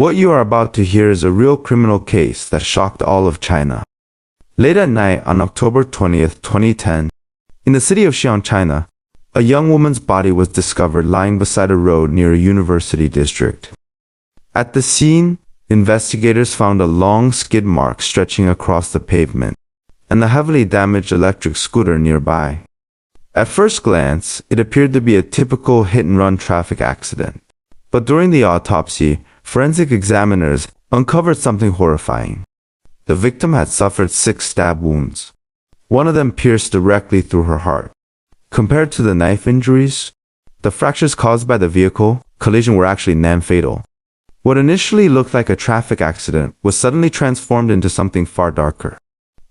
What you are about to hear is a real criminal case that shocked all of China. Late at night on October 20th, 2010, in the city of Xi'an, China, a young woman's body was discovered lying beside a road near a university district. At the scene, investigators found a long skid mark stretching across the pavement and a heavily damaged electric scooter nearby. At first glance, it appeared to be a typical hit-and-run traffic accident. But during the autopsy, forensic examiners uncovered something horrifying. The victim had suffered 6 stab wounds. One of them pierced directly through her heart. Compared to the knife injuries, the fractures caused by the vehicle collision were actually non-fatal. What initially looked like a traffic accident was suddenly transformed into something far darker.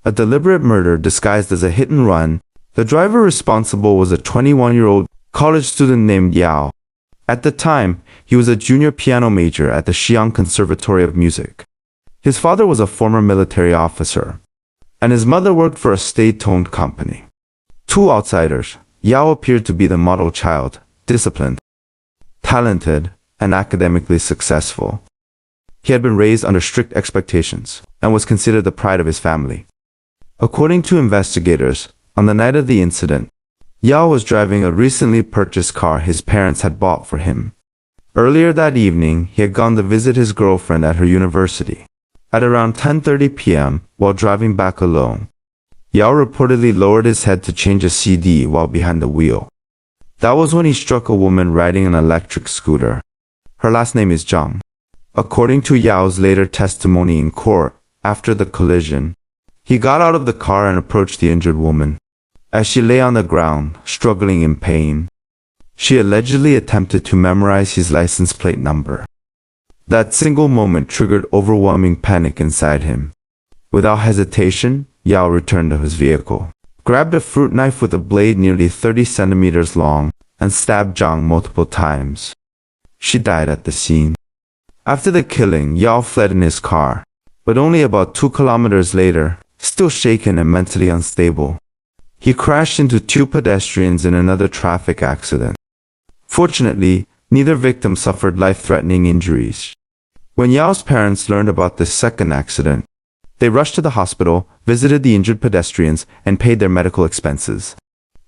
A deliberate murder disguised as a hit-and-run. The driver responsible was a 21-year-old college student named Yao. At the time, he was a junior piano major at the Xi'an Conservatory of Music. His father was a former military officer, and his mother worked for a state-owned company. To outsiders, Yao appeared to be the model child, disciplined, talented, and academically successful. He had been raised under strict expectations and was considered the pride of his family. According to investigators, on the night of the incident, Yao was driving a recently purchased car his parents had bought for him. Earlier that evening, he had gone to visit his girlfriend at her university. At around 10:30 p.m., while driving back alone, Yao reportedly lowered his head to change a CD while behind the wheel. That was when he struck a woman riding an electric scooter. Her last name is Zhang. According to Yao's later testimony in court, after the collision, he got out of the car and approached the injured woman. As she lay on the ground, struggling in pain, she allegedly attempted to memorize his license plate number. That single moment triggered overwhelming panic inside him. Without hesitation, Yao returned to his vehicle, grabbed a fruit knife with a blade nearly 30 centimeters long, and stabbed Zhang multiple times. She died at the scene. After the killing, Yao fled in his car, but only about 2 kilometers later, still shaken and mentally unstable, he crashed into 2 pedestrians in another traffic accident. Fortunately, neither victim suffered life-threatening injuries. When Yao's parents learned about this second accident, they rushed to the hospital, visited the injured pedestrians, and paid their medical expenses.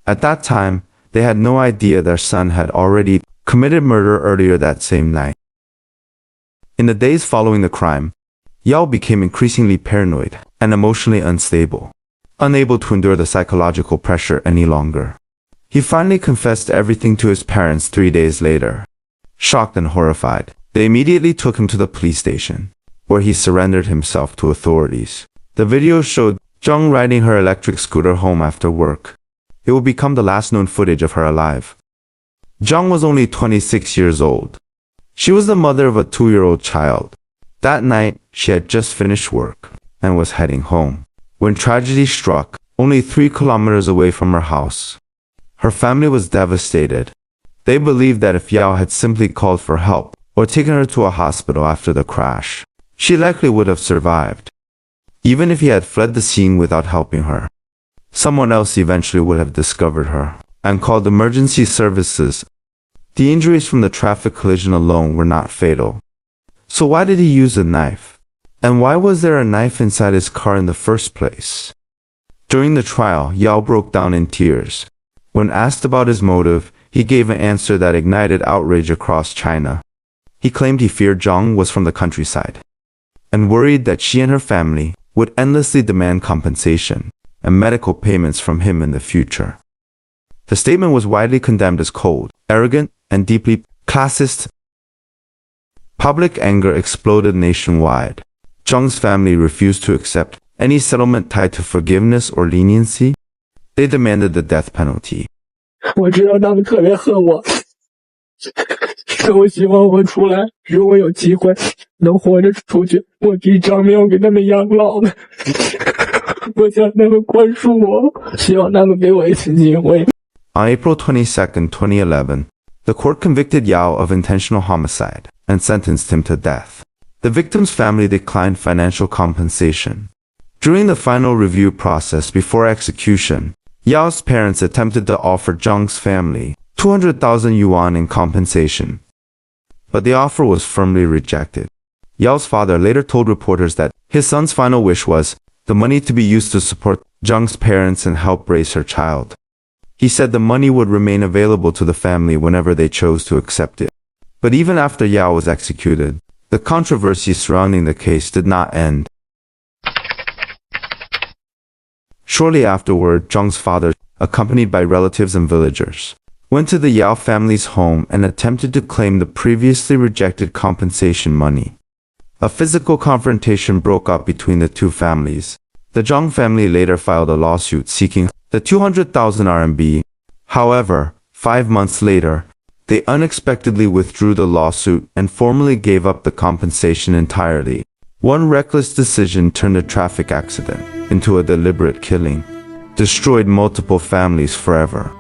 At that time, they had no idea their son had already committed murder earlier that same night. In the days following the crime, Yao became increasingly paranoid and emotionally unstable, unable to endure the psychological pressure any longer. He finally confessed everything to his parents 3 days later. Shocked and horrified, they immediately took him to the police station, where he surrendered himself to authorities. The video showed Zhang riding her electric scooter home after work. It would become the last known footage of her alive. Zhang was only 26 years old. She was the mother of a 2-year-old child. That night, she had just finished work and was heading home when tragedy struck, only 3 kilometers away from her house. Her family was devastated. They believed that if Yao had simply called for help or taken her to a hospital after the crash, she likely would have survived. Even if he had fled the scene without helping her, someone else eventually would have discovered her and called emergency services. The injuries from the traffic collision alone were not fatal. So why did he use a knife? And why was there a knife inside his car in the first place? During the trial, Yao broke down in tears. When asked about his motive, he gave an answer that ignited outrage across China. He claimed he feared Zhang was from the countryside and worried that she and her family would endlessly demand compensation and medical payments from him in the future. The statement was widely condemned as cold, arrogant, and deeply classist. Public anger exploded nationwide. Zhang's family refused to accept any settlement tied to forgiveness or leniency. They demanded the death penalty. 我知道他们特别恨我，可我希望我出来，如果有机会能活着出去，我可以偿命给他们养老的。我想他们宽恕我，希望他们给我一次机会。On April 22, 2011, the court convicted Yao of intentional homicide and sentenced him to death. The victim's family declined financial compensation. During the final review process before execution, Yao's parents attempted to offer Zhang's family 200,000 yuan in compensation, but the offer was firmly rejected. Yao's father later told reporters that his son's final wish was the money to be used to support Zhang's parents and help raise her child. He said the money would remain available to the family whenever they chose to accept it. But even after Yao was executed, the controversy surrounding the case did not end. Shortly afterward, Zhang's father, accompanied by relatives and villagers, went to the Yao family's home and attempted to claim the previously rejected compensation money. A physical confrontation broke out between the two families. The Zhang family later filed a lawsuit seeking the 200,000 RMB. However, 5 months later, they unexpectedly withdrew the lawsuit and formally gave up the compensation entirely. One reckless decision turned a traffic accident into a deliberate killing, destroyed multiple families forever.